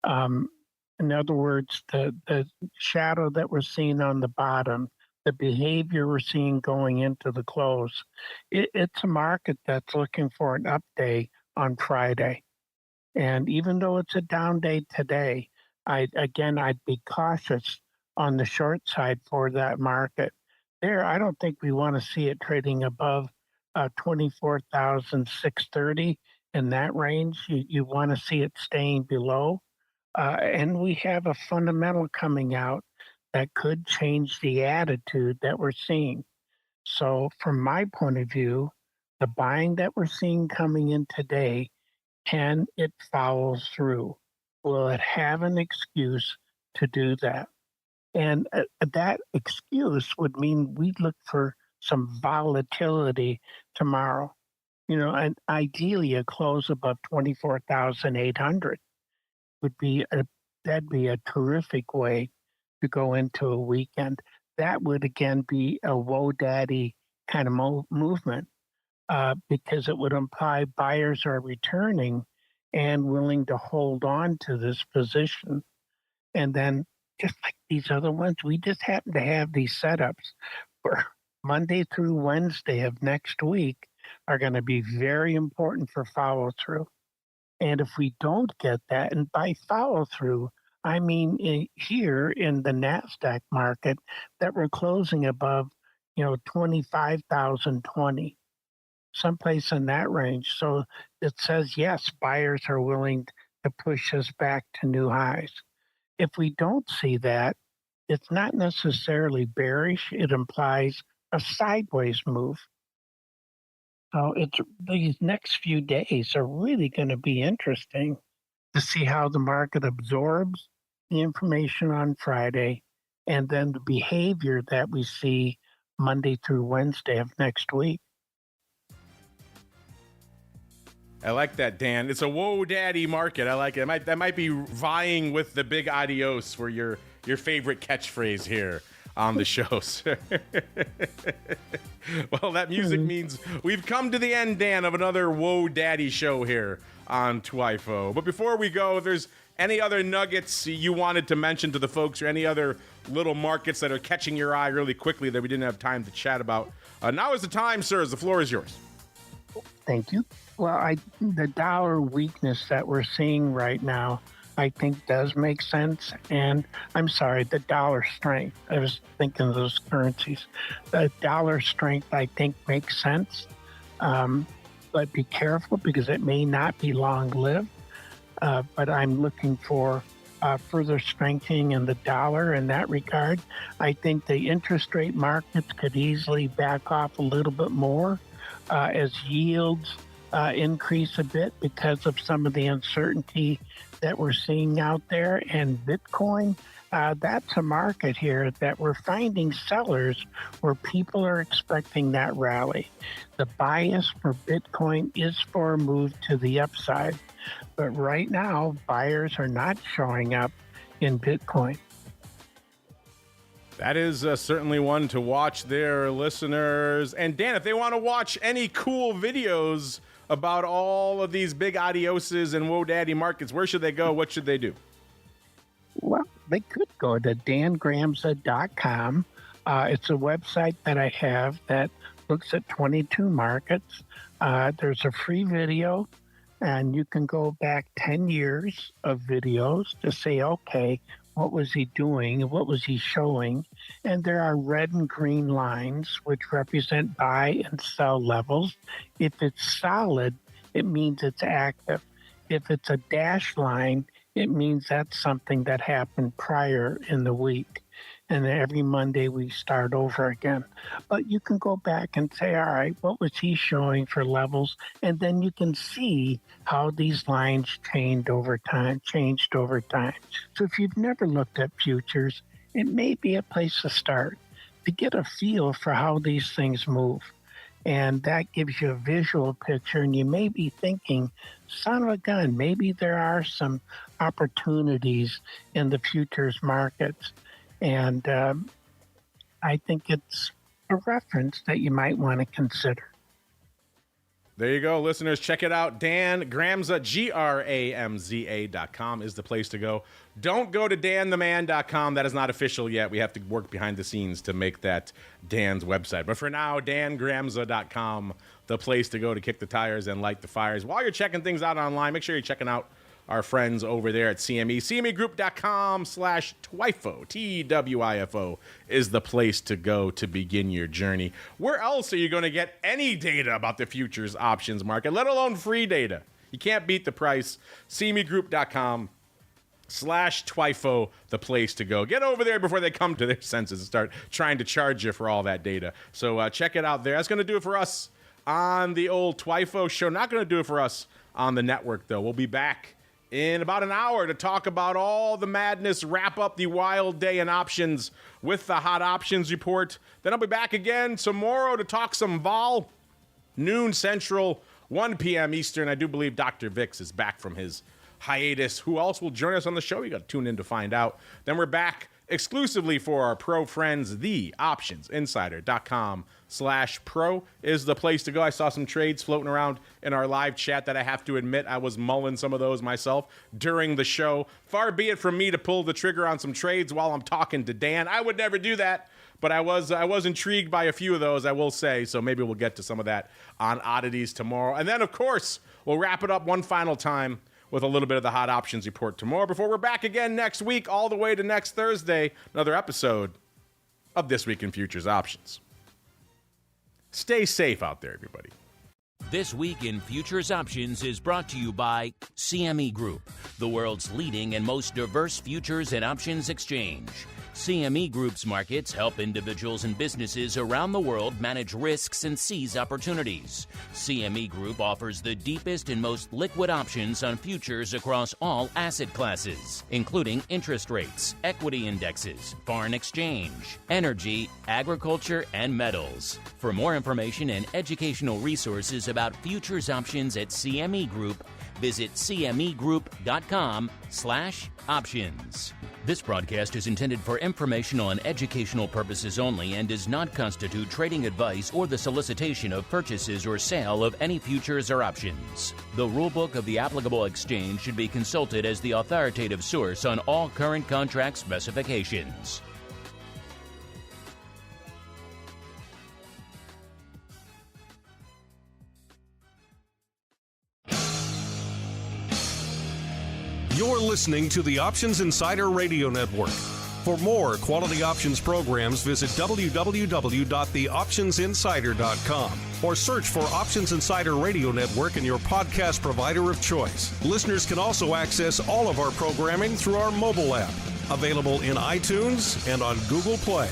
In other words, the shadow that we're seeing on the bottom, the behavior we're seeing going into the close, it's a market that's looking for an up day on Friday. And even though it's a down day today, I'd be cautious on the short side for that market. There, I don't think we want to see it trading above 24,630 in that range. You want to see it staying below. And we have a fundamental coming out that could change the attitude that we're seeing. So, from my point of view, the buying that we're seeing coming in today, can it follow through? Will it have an excuse to do that? And that excuse would mean we'd look for some volatility tomorrow. And ideally a close above 24,800 would be that'd be a terrific way to go into a weekend. That would again be a woe daddy kind of movement because it would imply buyers are returning and willing to hold on to this position. And then, just like these other ones, we just happen to have these setups for Monday through Wednesday of next week are going to be very important for follow through. And if we don't get that, and by follow through, I mean here in the NASDAQ market that we're closing above, 25,020, someplace in that range. So it says, yes, buyers are willing to push us back to new highs. If we don't see that, it's not necessarily bearish. It implies a sideways move. So these next few days are really going to be interesting to see how the market absorbs the information on Friday and then the behavior that we see Monday through Wednesday of next week. I like that, Dan. It's a whoa daddy market. I like it. That might be vying with the big adios for your favorite catchphrase here on the show, sir. Well, that music means we've come to the end, Dan, of another whoa daddy show here on TWIFO. But before we go, if there's any other nuggets you wanted to mention to the folks or any other little markets that are catching your eye really quickly that we didn't have time to chat about, now is the time, sirs. The floor is yours. Thank you. Well, the dollar weakness that we're seeing right now, I think does make sense. And I'm sorry, the dollar strength. I was thinking of those currencies. The dollar strength, I think, makes sense. But be careful because it may not be long-lived. But I'm looking for further strengthening in the dollar in that regard. I think the interest rate markets could easily back off a little bit more as yields increase a bit because of some of the uncertainty that we're seeing out there. And Bitcoin, that's a market here that we're finding sellers where people are expecting that rally. The bias for Bitcoin is for a move to the upside. But right now, buyers are not showing up in Bitcoin. That is certainly one to watch there, listeners. And Dan, if they want to watch any cool videos about all of these big adioses and whoa daddy markets, where should they go? What should they do? Well, they could go to dangramza.com. It's a website that I have that looks at 22 markets. There's a free video, and you can go back 10 years of videos to say, okay, what was he doing? What was he showing? And there are red and green lines, which represent buy and sell levels. If it's solid, it means it's active. If it's a dashed line, it means that's something that happened prior in the week. And every Monday we start over again. But you can go back and say, all right, what was he showing for levels? And then you can see how these lines changed over time. So if you've never looked at futures, it may be a place to start to get a feel for how these things move. And that gives you a visual picture, and you may be thinking, son of a gun, maybe there are some opportunities in the futures markets. And I think it's a reference that you might want to consider. There you go, listeners. Check it out. Dan Gramza, Gramza.com is the place to go. Don't go to dantheman.com. That is not official yet. We have to work behind the scenes to make that Dan's website. But for now, dangramza.com, the place to go to kick the tires and light the fires. While you're checking things out online, make sure you're checking out our friends over there at CME. CMEgroup.com/TWIFO, TWIFO is the place to go to begin your journey. Where else are you going to get any data about the futures options market, let alone free data? You can't beat the price. CMEgroup.com/TWIFO, the place to go. Get over there before they come to their senses and start trying to charge you for all that data. So check it out there. That's going to do it for us on the old TWIFO show. Not going to do it for us on the network, though. We'll be back in about an hour to talk about all the madness, wrap up the wild day in options with the hot options report. Then I'll be back again tomorrow to talk some vol, noon Central, 1 p.m. Eastern. I do believe Dr. Vix is back from his hiatus. Who else will join us on the show? You got to tune in to find out. Then we're back exclusively for our pro friends. TheOptionsInsider.com/pro is the place to go. I saw some trades floating around in our live chat that I have to admit I was mulling some of those myself during the show. Far be it from me to pull the trigger on some trades while I'm talking to Dan. I would never do that, but I was intrigued by a few of those, I will say. So maybe we'll get to some of that on Oddities tomorrow. And then, of course, we'll wrap it up one final time with a little bit of the hot options report tomorrow before we're back again next week, all the way to next Thursday, another episode of This Week in Futures Options. Stay safe out there, everybody. This Week in Futures Options is brought to you by CME Group, the world's leading and most diverse futures and options exchange. CME Group's markets help individuals and businesses around the world manage risks and seize opportunities. CME Group offers the deepest and most liquid options on futures across all asset classes, including interest rates, equity indexes, foreign exchange, energy, agriculture, and metals. For more information and educational resources about futures options at CME Group, visit cmegroup.com/options. This broadcast is intended for informational and educational purposes only and does not constitute trading advice or the solicitation of purchases or sale of any futures or options. The rulebook of the applicable exchange should be consulted as the authoritative source on all current contract specifications. You're listening to the Options Insider Radio Network. For more quality options programs, visit www.theoptionsinsider.com or search for Options Insider Radio Network in your podcast provider of choice. Listeners can also access all of our programming through our mobile app, available in iTunes and on Google Play.